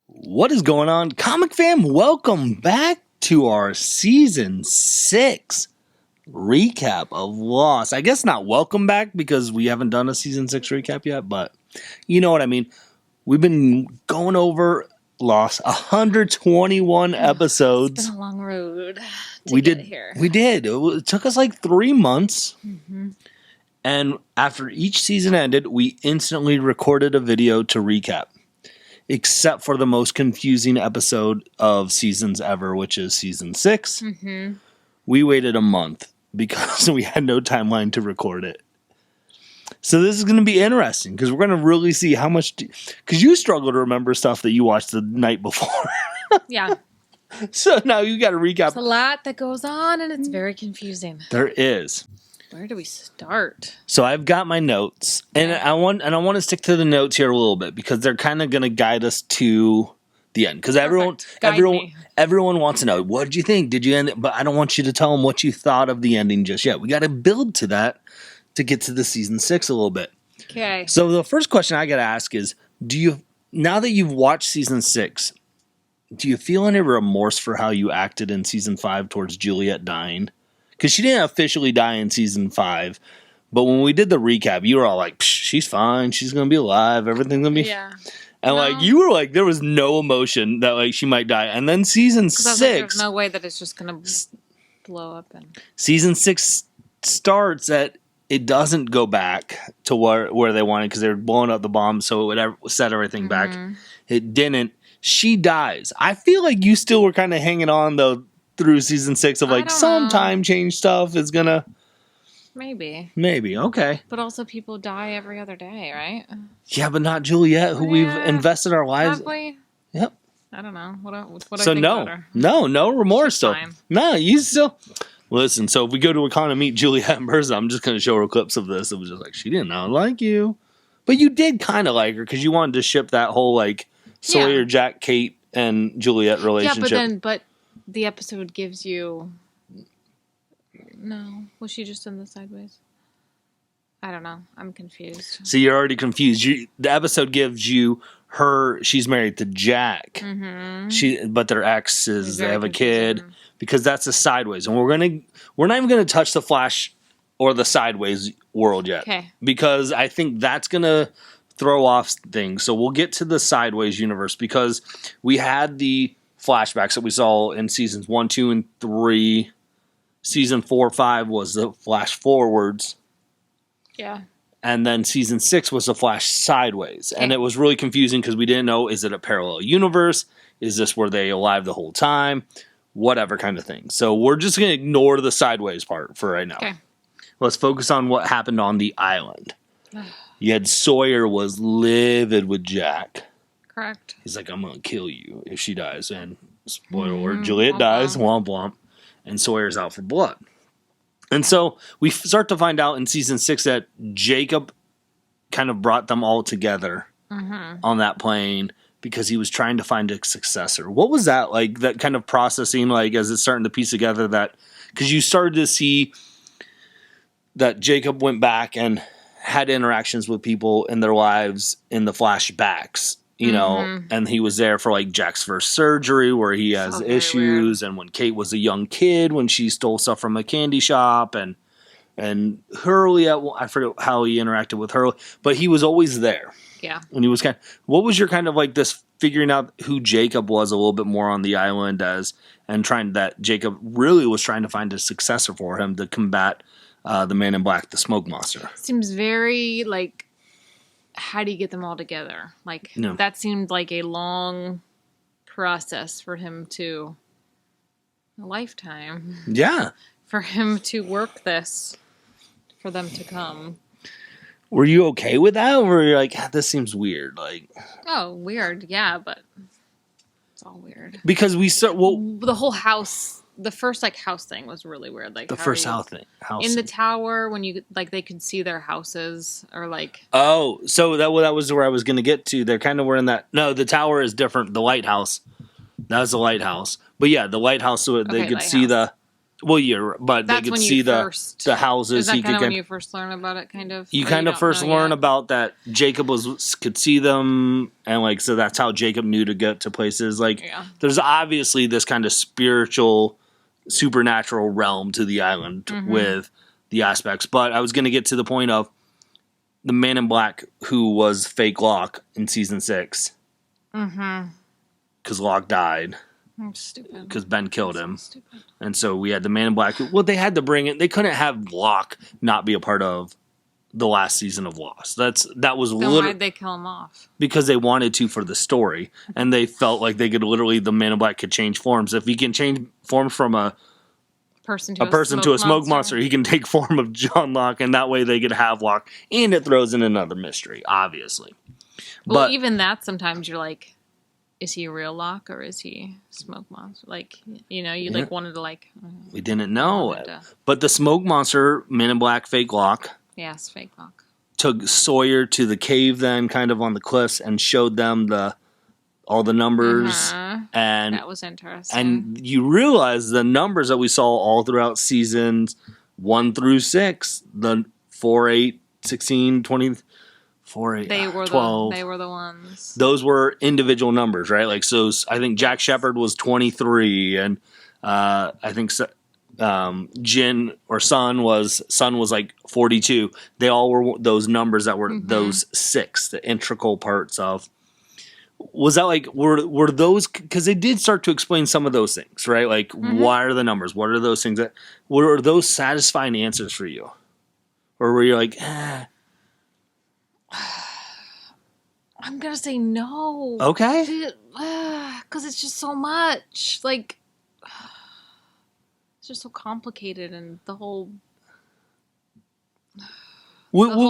What is going on, Comic Fam? Welcome back to our Season 6 recap of Lost. I guess not welcome back because we haven't done a Season 6 recap yet, but you know what I mean. We've been going over Lost, 121 episodes. It's been a long road to get here. We did. It took us like 3 months. Mm-hmm. And after each season ended, we instantly recorded a video to recap. Except for the most confusing episode of seasons ever, which is season 6. Mm-hmm. We waited a month because we had no timeline to record it. So this is going to be interesting because we're going to really see how much... Because you struggle to remember stuff that you watched the night before. Yeah. So now you got to recap. There's a lot that goes on and it's very confusing. There is. Where do we start? So I've got my notes, and I want to stick to the notes here a little bit because they're kind of going to guide us to the end. Because everyone wants to know, what did you think? Did you end it? But I don't want you to tell them what you thought of the ending just yet. We got to build to that to get to the season 6 a little bit. Okay. So the first question I got to ask is, now that you've watched season 6, do you feel any remorse for how you acted in season 5 towards Juliet dying? Because she didn't officially die in season 5. But when we did the recap, you were all like, she's fine. She's going to be alive. Everything's going to be... Yeah. And, you were like, there was no emotion that, she might die. And then season 6... there's no way that it's just going to blow up. Season 6 starts at... It doesn't go back to where they wanted because they were blowing up the bomb, so it would set everything back. It didn't. She dies. I feel like you still were kind of hanging on, though, through season 6 of some time change stuff is gonna maybe okay, but also people die every other day, right? Yeah, but not Juliet, who we've invested our lives. Probably. Yep. I don't know what so I think about her. no remorse still. Fine. No, you still listen. So if we go to a con and meet Juliet in person, I'm just gonna show her clips of this. It was just like she did not like you, but you did kind of like her because you wanted to ship that whole Sawyer, Jack, Kate, and Juliet relationship. Yeah, but the episode gives you... No. Was she just in the sideways? I don't know. I'm confused. So you're already confused. The episode gives you her... She's married to Jack. Mm-hmm. But their ex is... They have a kid. Because that's a sideways. And we're not even going to touch the Flash or the sideways world yet. Okay. Because I think that's going to throw off things. So we'll get to the sideways universe. Because we had the... flashbacks that we saw in seasons 1, 2, and 3. Season 4, 5 was the flash forwards. Yeah. And then season 6 was the flash sideways. Okay. And it was really confusing because we didn't know, is it a parallel universe? Is this where they alive the whole time? Whatever kind of thing. So we're just going to ignore the sideways part for right now. Okay. Let's focus on what happened on the island. You had Sawyer was livid with Jack. Correct. He's like, I'm going to kill you if she dies. And spoiler alert, Juliet dies, womp womp, and Sawyer's out for blood. And so we start to find out in season 6 that Jacob kind of brought them all together on that plane because he was trying to find a successor. What was that like, that kind of processing, as it's starting to piece together that, because you started to see that Jacob went back and had interactions with people in their lives in the flashbacks. And he was there for Jack's first surgery where he has issues, and when Kate was a young kid, when she stole stuff from a candy shop, and Hurley, I forget how he interacted with Hurley, but he was always there. Yeah. And he was what was your kind of this figuring out who Jacob was a little bit more on the island and trying that Jacob really was trying to find a successor for him to combat the Man in Black, the smoke monster. Seems very how do you get them all together? That seemed like a long process for him a lifetime. Yeah. For him to work this, for them to come. Were you okay with that? Or were you like, this seems weird? Oh, weird. Yeah, but it's all weird. Because the whole house... The first house thing was really weird. The first house thing in the tower when you they could see their houses or Oh, so that was where I was going to get to. They're kind of were in that. No, the tower is different. The lighthouse, that was the lighthouse. But yeah, the lighthouse so they could see Well, but That's they could when see you the first, houses. Is that kind of when you first learn about it, kind of? You kind of first learn about that Jacob could see them, and like so that's how Jacob knew to get to places. Like there's obviously this kind of spiritual, supernatural realm to the island with the aspects. But I was going to get to the point of the Man in Black who was fake Locke in season 6. Because Locke died. Stupid. Because Ben killed him. So and so we had the Man in Black. Well, they had to bring it. They couldn't have Locke not be a part of the last season of Lost. That was then why'd they kill him off? Because they wanted to for the story. And they felt like they could literally, the Man in Black could change forms. If he can change forms from a person to a smoke monster, he can take form of John Locke, and that way they could have Locke. And it throws in another mystery, obviously. Well, even that, sometimes you're like, is he a real Locke or is he smoke monster? Like, you wanted to like. We didn't know. But the smoke monster, Men in Black, fake Locke. Yes, fake Locke. Took Sawyer to the cave then, kind of on the cliffs, and showed them all the numbers. And that was interesting. And you realize the numbers that we saw all throughout seasons 1 through 6, the 4, 8, 16, 20... 4, 8, 12. They were the ones. Those were individual numbers, right? Like, so I think Jack Shepherd was 23, and I think Jin or Sun was like 42. They all were those numbers that were those 6, the integral parts of. Was that like were those, because they did start to explain some of those things, right? Like, why are the numbers? What are those things that were those satisfying answers for you, or were you like, I'm gonna say no. Okay. Because it's just so much. Like, it's just so complicated, and the whole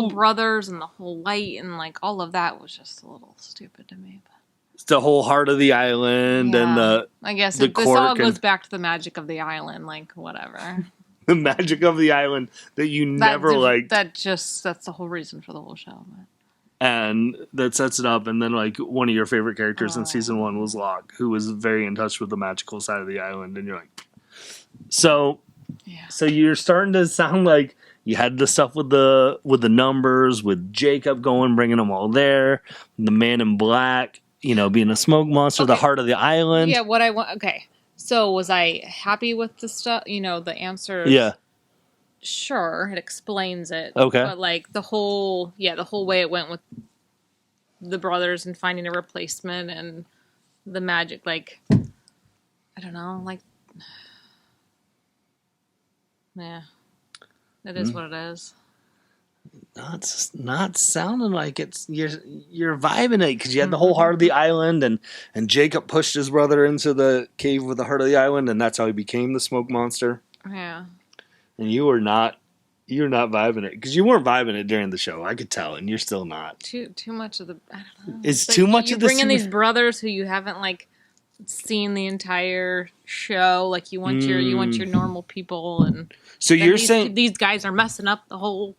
brothers and the whole light and like all of that was just a little stupid to me. But. It's the whole heart of the island and I guess this all goes back to the magic of the island. Like, whatever. The magic of the island that you never liked. That's the whole reason for the whole show. But. And that sets it up. And then, like, one of your favorite characters in season 1 was Locke, who was very in touch with the magical side of the island. And you're like, so you're starting to sound like you had the stuff with the numbers, with Jacob going, bringing them all there, the Man in Black, being a smoke monster, the heart of the island. Yeah, what I want. Okay. So was I happy with the stuff, the answers? Yeah. Sure, it explains it. Okay. But like the whole way it went with the brothers and finding a replacement and the magic, like, I don't know, like, yeah, it is what it is. It's not sounding like you're vibing it, because you had the whole heart of the island, and Jacob pushed his brother into the cave with the heart of the island, and that's how he became the smoke monster. Yeah. And you're not vibing it, because you weren't vibing it during the show. I could tell, and you're still not. Too much of the. I don't know. It's too much of the. You bring in these brothers who you haven't like seen the entire show. Like you want your normal people, and so you're saying these guys are messing up the whole.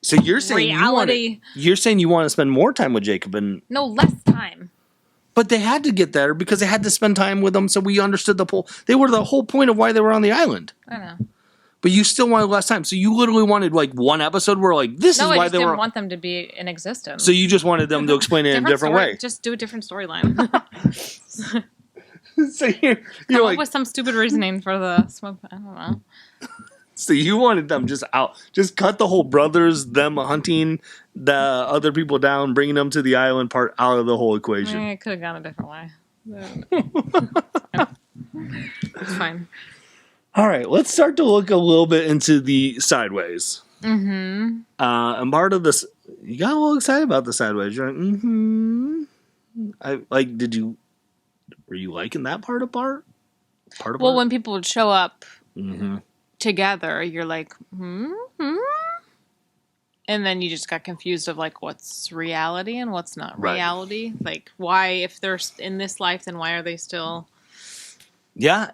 So you're saying reality. You're saying you want to spend more time with Jacob and no less time. But they had to get there because they had to spend time with them, so we understood they were the whole point of why they were on the island. I know. But you still wanted less time. So you literally wanted like one episode where like this is why they were. I didn't want them to be in existence. So you just wanted them to explain it in a different way. Just do a different storyline. So you're Come like up with some stupid reasoning for the smoke. I don't know. So you wanted them just out. Just cut the whole brothers, them hunting the other people down, bringing them to the island part out of the whole equation. I could have gone a different way. It's fine. All right, let's start to look a little bit into the sideways. Mm-hmm. And part of this, you got a little excited about the sideways. You're like, were you liking that part of part? Well, when people would show up together, you're like, And then you just got confused of like, what's reality and what's not reality. Like, why, if they're in this life, then why are they still... Yeah.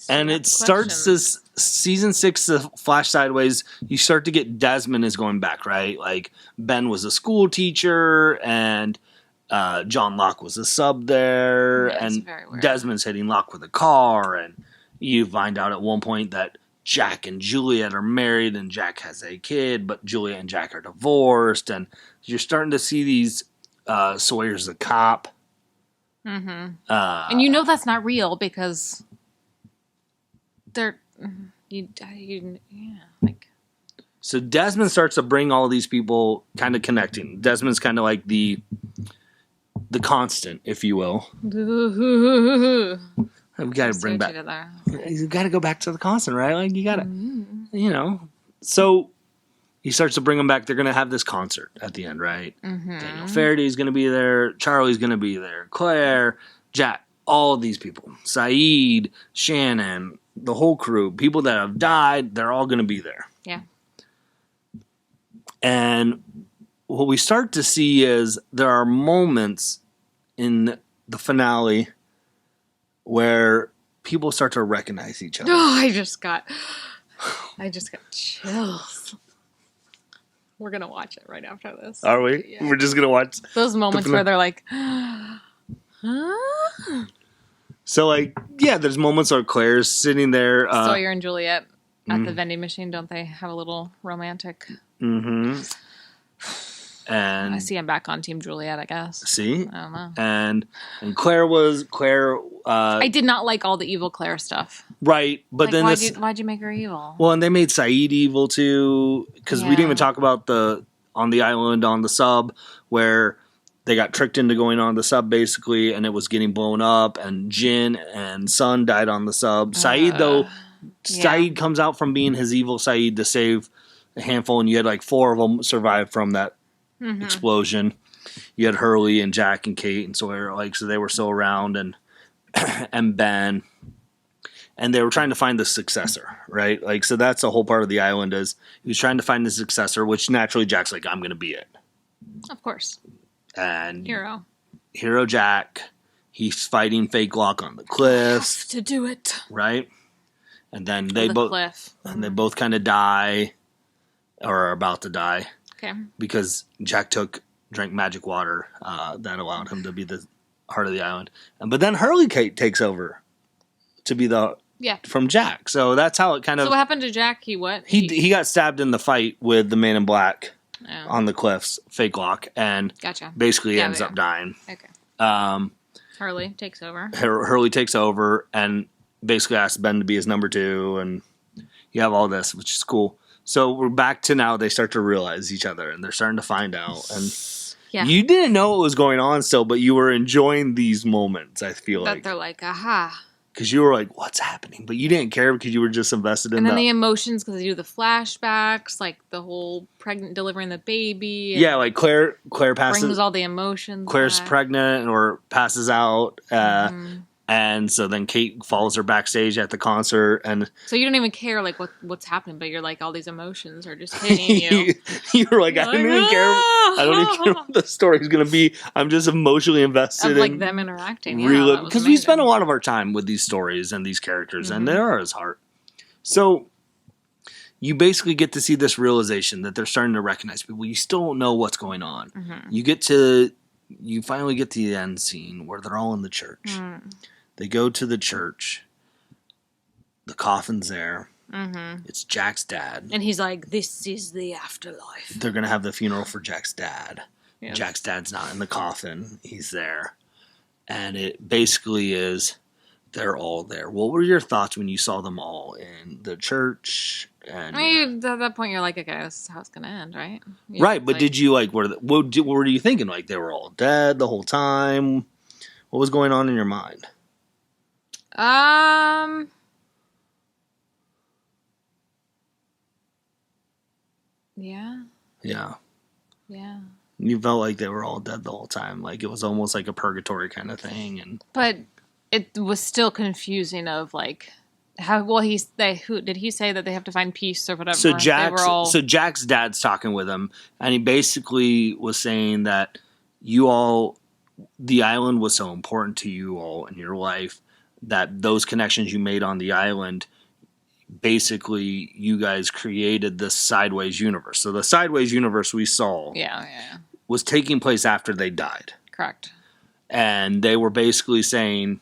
And it starts this season 6, the flash sideways. You start to get Desmond is going back, right? Like Ben was a school teacher and John Locke was a sub there, and Desmond's hitting Locke with a car, and You find out at one point that Jack and Juliet are married and Jack has a kid, but Juliet and Jack are divorced. And you're starting to see these Sawyer's a cop. Mm-hmm. And that's not real because they're... So Desmond starts to bring all these people kind of connecting. Desmond's kind of like the constant, if you will. We got to bring back. You got to go back to the constant, right? Like you got to, So he starts to bring them back. They're going to have this concert at the end, right? Mm-hmm. Daniel Faraday's going to be there. Charlie's going to be there. Claire, Jack, all of these people. Saeed, Shannon, the whole crew, people that have died, they're all going to be there. Yeah. And what we start to see is there are moments in the finale where people start to recognize each other. Oh, I just got chills. We're going to watch it right after this. Are we? Yeah. We're just going to watch those moments where they're like, huh? So, like, yeah, there's moments where Claire's sitting there. Sawyer and Juliet at the vending machine, don't they have a little romantic? Mm-hmm. And I see I'm back on Team Juliet, I guess. See? I don't know. And Claire... I did not like all the evil Claire stuff. Right, but then why'd you make her evil? Well, and they made Saeed evil, too, because we didn't even talk about on the island, on the sub, where... They got tricked into going on the sub, basically, and it was getting blown up, and Jin and Sun died on the sub. Saeed, though, Saeed comes out from being his evil Saeed to save a handful, and you had, like, 4 of them survive from that explosion. You had Hurley and Jack and Kate and Sawyer, so they were still around, and and Ben. And they were trying to find the successor, right? So that's the whole part of the island is he was trying to find the successor, which naturally Jack's like, I'm going to be it. Of course. And Hero Jack, he's fighting Fake Lock on the cliffs. Have to do it, right? And then they both they both kind of die, or are about to die. Okay. Because Jack drank magic water that allowed him to be the heart of the island, but then Hurley Kate takes over to be from Jack. So that's how it kind of. So what happened to Jack? He got stabbed in the fight with the Man in Black. On the cliffs, Fake Lock, and basically ends up dying. Okay. Hurley takes over. Hurley takes over and basically asks Ben to be his number 2, and you have all this, which is cool. So we're back to now they start to realize each other, and they're starting to find out. And you didn't know what was going on still, but you were enjoying these moments, I feel like. That they're like, aha. Because you were like, what's happening? But you didn't care because you were just invested in And then the emotions, because they do the flashbacks, like the whole delivering the baby. Yeah, like Claire passes. Brings all the emotions. Claire's pregnant or passes out. And so then Kate follows her backstage at the concert. And so you don't even care like what's happening, but you're like, all these emotions are just hitting you. You were like, I don't even care. I don't even care what the story's going to be. I'm just emotionally invested in them interacting. Because we spend a lot of our time with these stories and these characters, and they are his heart. So you basically get to see this realization that they're starting to recognize people. You still don't know what's going on. Mm-hmm. You finally get to the end scene where they're all in the church. They go to the church. The coffin's there. Mm-hmm. It's Jack's dad. And he's like, this is the afterlife. They're going to have the funeral for Jack's dad. Yep. Jack's dad's not in the coffin. He's there. And it basically is, they're all there. What were your thoughts when you saw them all in the church? And at that point, you're like, okay, this is how it's going to end, right? Right, but did you, what were you thinking? Like, they were all dead the whole time? What was going on in your mind? Yeah. Yeah. Yeah. You felt like they were all dead the whole time. Like, it was almost like a purgatory kind of thing. But it was still confusing of, like, how, well, did he say that they have to find peace or whatever? So Jack's dad's talking with him, and he basically was saying that the island was so important to you all in your life that those connections you made on the island, basically you guys created this sideways universe. So the sideways universe we saw was taking place after they died. Correct. And they were basically saying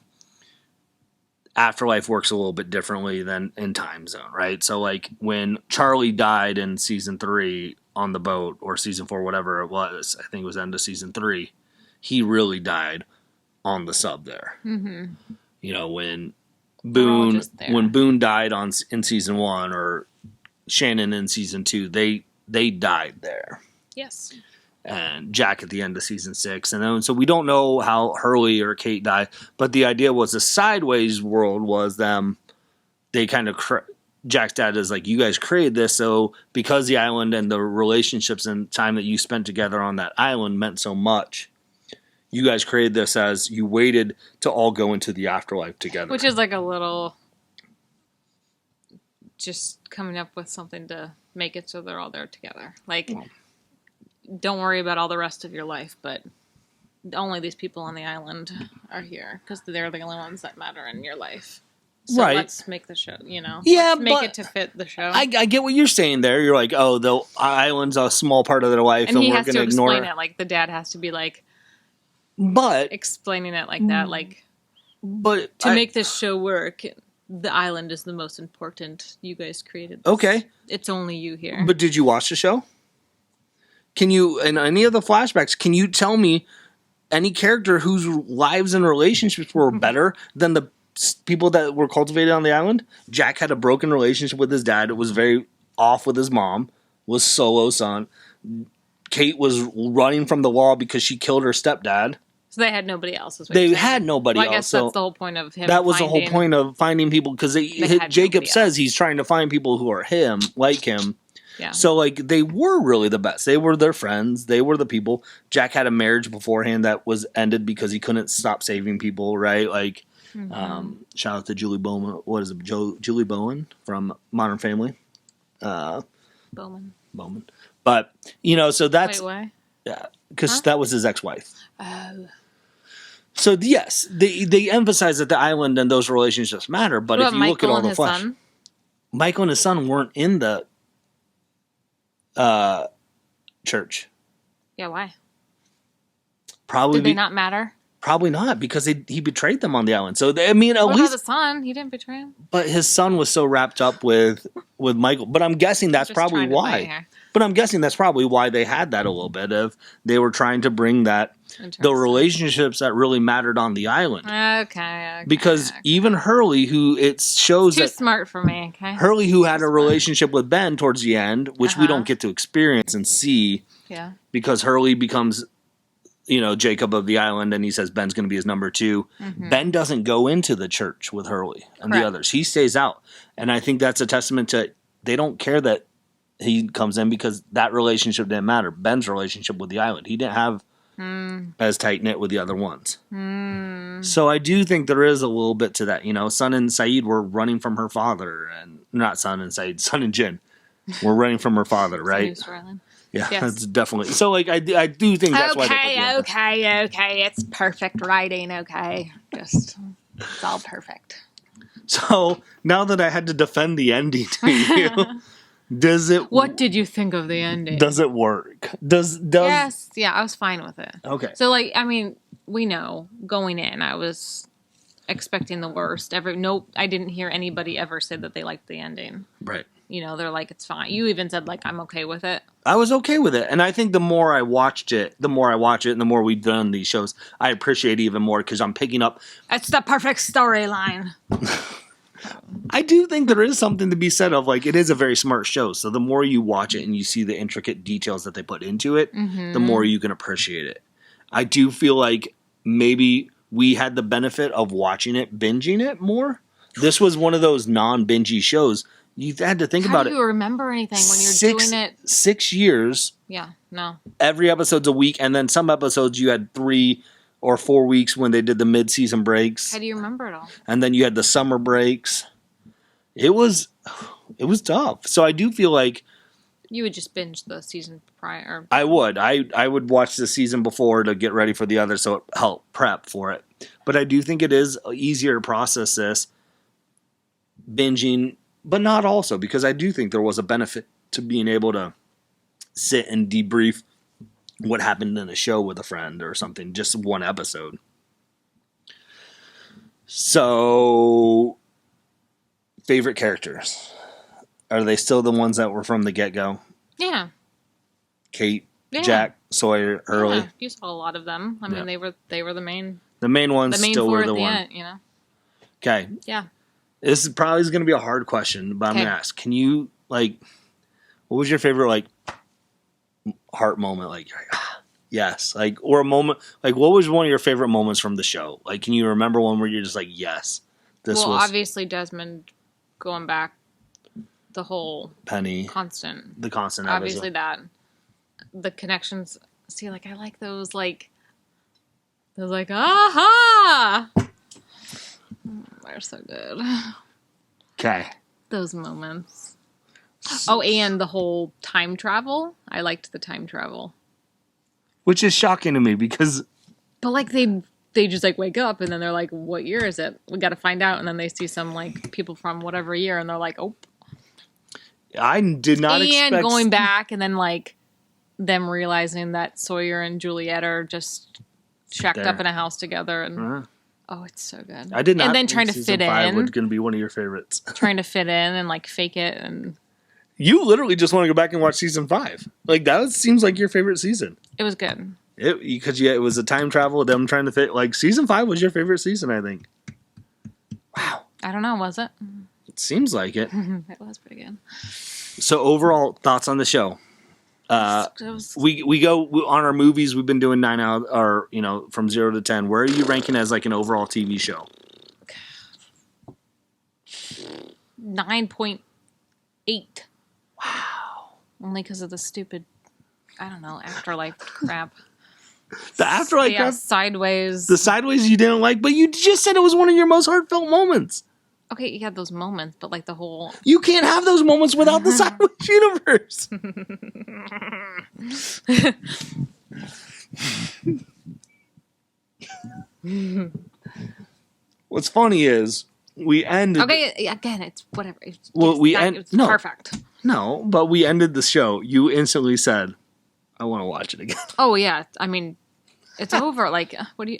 Afterlife works a little bit differently than in Time Zone, right? So, like, when Charlie died in season 3 on the boat, or season 4, whatever it was, I think it was end of season 3, he really died on the sub there. Mm-hmm. You know, when Boone died in season 1, or Shannon in season 2, they died there. Yes. And Jack at the end of season 6. And then, so we don't know how Hurley or Kate died, but the idea was the sideways world was them, they kind of, Jack's dad is like, you guys created this, so because the island and the relationships and time that you spent together on that island meant so much, you guys created this as you waited to all go into the afterlife together. Which is like a little, just coming up with something to make it so they're all there together. Like, don't worry about all the rest of your life, but only these people on the island are here because they're the only ones that matter in your life. So right. Let's make the show, Yeah, let's make it to fit the show. I get what you're saying there. You're like, oh, the island's a small part of their life, and we're going to ignore it. Like, the dad has to be like, but explaining it like that, like, but to make this show work, the island is the most important. You guys created this. Okay. It's only you here. But did you watch the show? Can you, in any of the flashbacks, can you tell me any character whose lives and relationships were better than the people that were cultivated on the island? Jack had a broken relationship with his dad. It was very off with his mom. Was solo son. Kate was running from the law because she killed her stepdad. So they had nobody else. They had nobody else. I guess that's the whole point of him. That was the whole point of finding people, because Jacob says he's trying to find people who are him, like him. Yeah. So, like, they were really the best. They were their friends. They were the people. Jack had a marriage beforehand that was ended because he couldn't stop saving people, right? Like, shout out to Julie Bowman. What is it? Julie Bowen from Modern Family. Bowman. But, so that's... Wait, why? Yeah, because that was his ex-wife. Oh. So, yes, they emphasize that the island and those relationships matter, but if you look at all the flesh... Michael and his son weren't in the church. Yeah, why? Probably did they not matter? Probably not, because he betrayed them on the island. So at least about the son? He didn't betray him. But his son was so wrapped up with Michael. But I'm guessing that's probably why. But I'm guessing that's probably why they had that a little bit of they were trying to bring that the relationships that really mattered on the island. Okay. Because even Hurley, who it shows too smart for me. Okay. Hurley, who had a relationship with Ben towards the end, which we don't get to experience and see. Yeah. Because Hurley becomes, Jacob of the island, and he says Ben's going to be his number 2. Mm-hmm. Ben doesn't go into the church with Hurley and the others. He stays out. And I think that's a testament to they don't care that he comes in, because that relationship didn't matter. Ben's relationship with the island, he didn't have as tight knit with the other ones. So I do think there is a little bit to that. Sun and Saeed were running from her father, and not Sun and Saeed, Sun and Jin were running from her father, right? Yeah, yes. That's definitely. So, like, I do think that's why. Okay. It's perfect writing. Okay, it's all perfect. So now that I had to defend the ending to you. What did you think of the ending? Does it work? Yes. Yeah, I was fine with it. Okay. So, like, I mean, we know going in, I was expecting the worst. I didn't hear anybody ever say that they liked the ending. Right. They're like, it's fine. You even said, like, I'm okay with it. I was okay with it. And I think the more I watch it, and the more we've done these shows, I appreciate it even more, because I'm picking up. It's the perfect storyline. I do think there is something to be said of, like, it is a very smart show. So the more you watch it and you see the intricate details that they put into it, the more you can appreciate it. I do feel like maybe we had the benefit of watching it, binging it more. This was one of those non-bingey shows. You had to think about it. How do you remember anything when you're doing it? 6 years. Yeah, no. Every episode's a week, and then some episodes you had 3 or 4 weeks when they did the mid-season breaks. How do you remember it all? And then you had the summer breaks. It was tough. So I do feel like you would just binge the season prior. I would. I would watch the season before to get ready for the other, so it helped prep for it. But I do think it is easier to process this binging, but not also, because I do think there was a benefit to being able to sit and debrief what happened in a show with a friend or something, just one episode. So favorite characters. Are they still the ones that were from the get-go? Yeah. Kate, Jack, Sawyer, Hurley. Yeah, you saw a lot of them. I mean, they were the main. The main ones still were the one. End, you know. Okay. Yeah. This is probably going to be a hard question, but I'm going to ask. Can you, like, what was your favorite, like, heart moment? Like, yes. Like, or a moment, like, what was one of your favorite moments from the show? Like, can you remember one where you're just like, yes, this was. Well, obviously Desmond going back the whole Penny. The constant obviously episode. That. The connections. See, like, I like those, like, aha! They're so good. Okay. Those moments. Oh, and the whole time travel. I liked the time travel. Which is shocking to me because... But, like, they just, like, wake up and then they're like, what year is it? We got to find out. And then they see some, like, people from whatever year and they're like, oh. I did not expect... And going back and then, like, them realizing that Sawyer and Juliet are just shacked up in a house together. And oh, it's so good. I did not. And then trying to fit in. Was going to be one of your favorites. Trying to fit in and, like, fake it. And you literally just want to go back and watch season 5. Like, that seems like your favorite season. It was good. Because it was a time travel, them trying to fit. Like, season 5 was your favorite season, I think. Wow. I don't know, was it? It seems like it. It was pretty good. So, overall, thoughts on the show? We go on our movies. We've been doing 9 out, or from 0 to 10. Where are you ranking as like an overall TV show? 9.8. Wow. Only because of the stupid, I don't know, afterlife crap. The afterlife crap. Sideways. The sideways you didn't like, but you just said it was one of your most heartfelt moments. Okay, you had those moments, but like the whole... You can't have those moments without the Sideways universe. What's funny is we ended... Okay, again, it's whatever. It's perfect. No, but we ended the show. You instantly said, I want to watch it again. Oh, yeah. I mean, it's over. Like, what do you...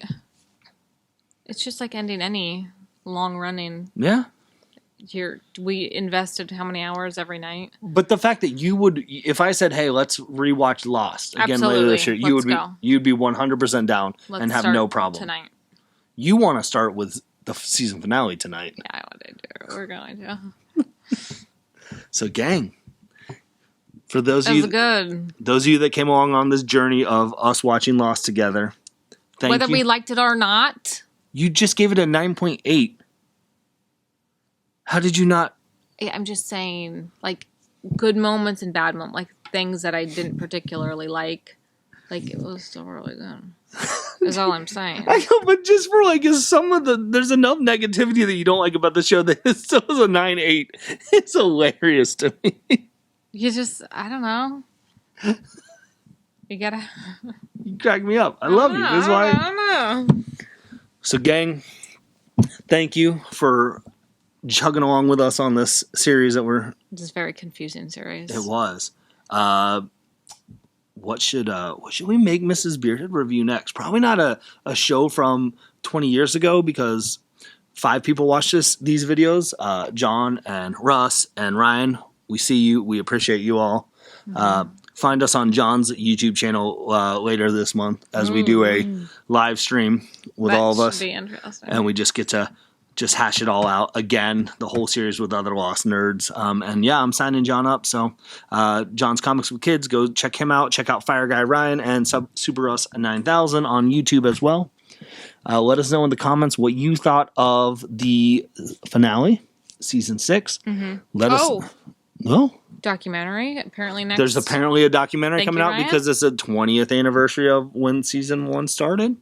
It's just like ending any... long-running. Yeah. We invested how many hours every night? But the fact that you would, if I said, "Hey, let's rewatch Lost again later this year," you'd be 100% down and have no problem tonight. You want to start with the season finale tonight? Yeah, I want to do. We're going to. So, gang, for those of you that came along on this journey of us watching Lost together, whether we liked it or not. You just gave it a 9.8. How did you not? Yeah, I'm just saying, like, good moments and bad moments, like things that I didn't particularly like. Like, it was still really good. Is all I'm saying. I know, but just for like, there's enough negativity that you don't like about the show that it still is a 9.8. It's hilarious to me. You just, I don't know. You gotta. You crack me up. I love you. That's why. I don't know. So, gang, thank you for chugging along with us on this series that we're... This is a very confusing series. It was. What should we make Mrs. Bearded review next? Probably not a show from 20 years ago because 5 people watched these videos. John and Russ and Ryan, we see you. We appreciate you all. Mm-hmm. Find us on John's YouTube channel later this month as we do a live stream with all of us. That should be interesting. And we just get to hash it all out again, the whole series with other Lost nerds. And yeah, I'm signing John up. So John's Comics with Kids, go check him out. Check out Fire Guy Ryan and Super Russ 9000 on YouTube as well. Let us know in the comments what you thought of the finale, season 6. Mm-hmm. Let us. Well, documentary apparently next. There's apparently a documentary coming out because it's the 20th anniversary of when season 1 started.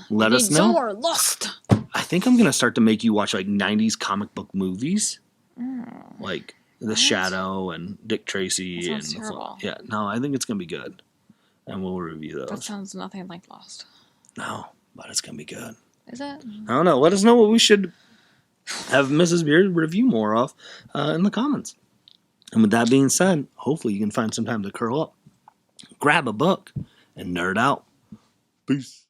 Let us know. More Lost. I think I'm gonna start to make you watch like 90s comic book movies, like The Shadow and Dick Tracy and terrible. Yeah. No, I think it's gonna be good, and we'll review those. That sounds nothing like Lost. No, but it's gonna be good. Is it? I don't know. Let us know what we should have Mrs. Beard review more of in the comments. And with that being said, hopefully you can find some time to curl up, grab a book, and nerd out. Peace.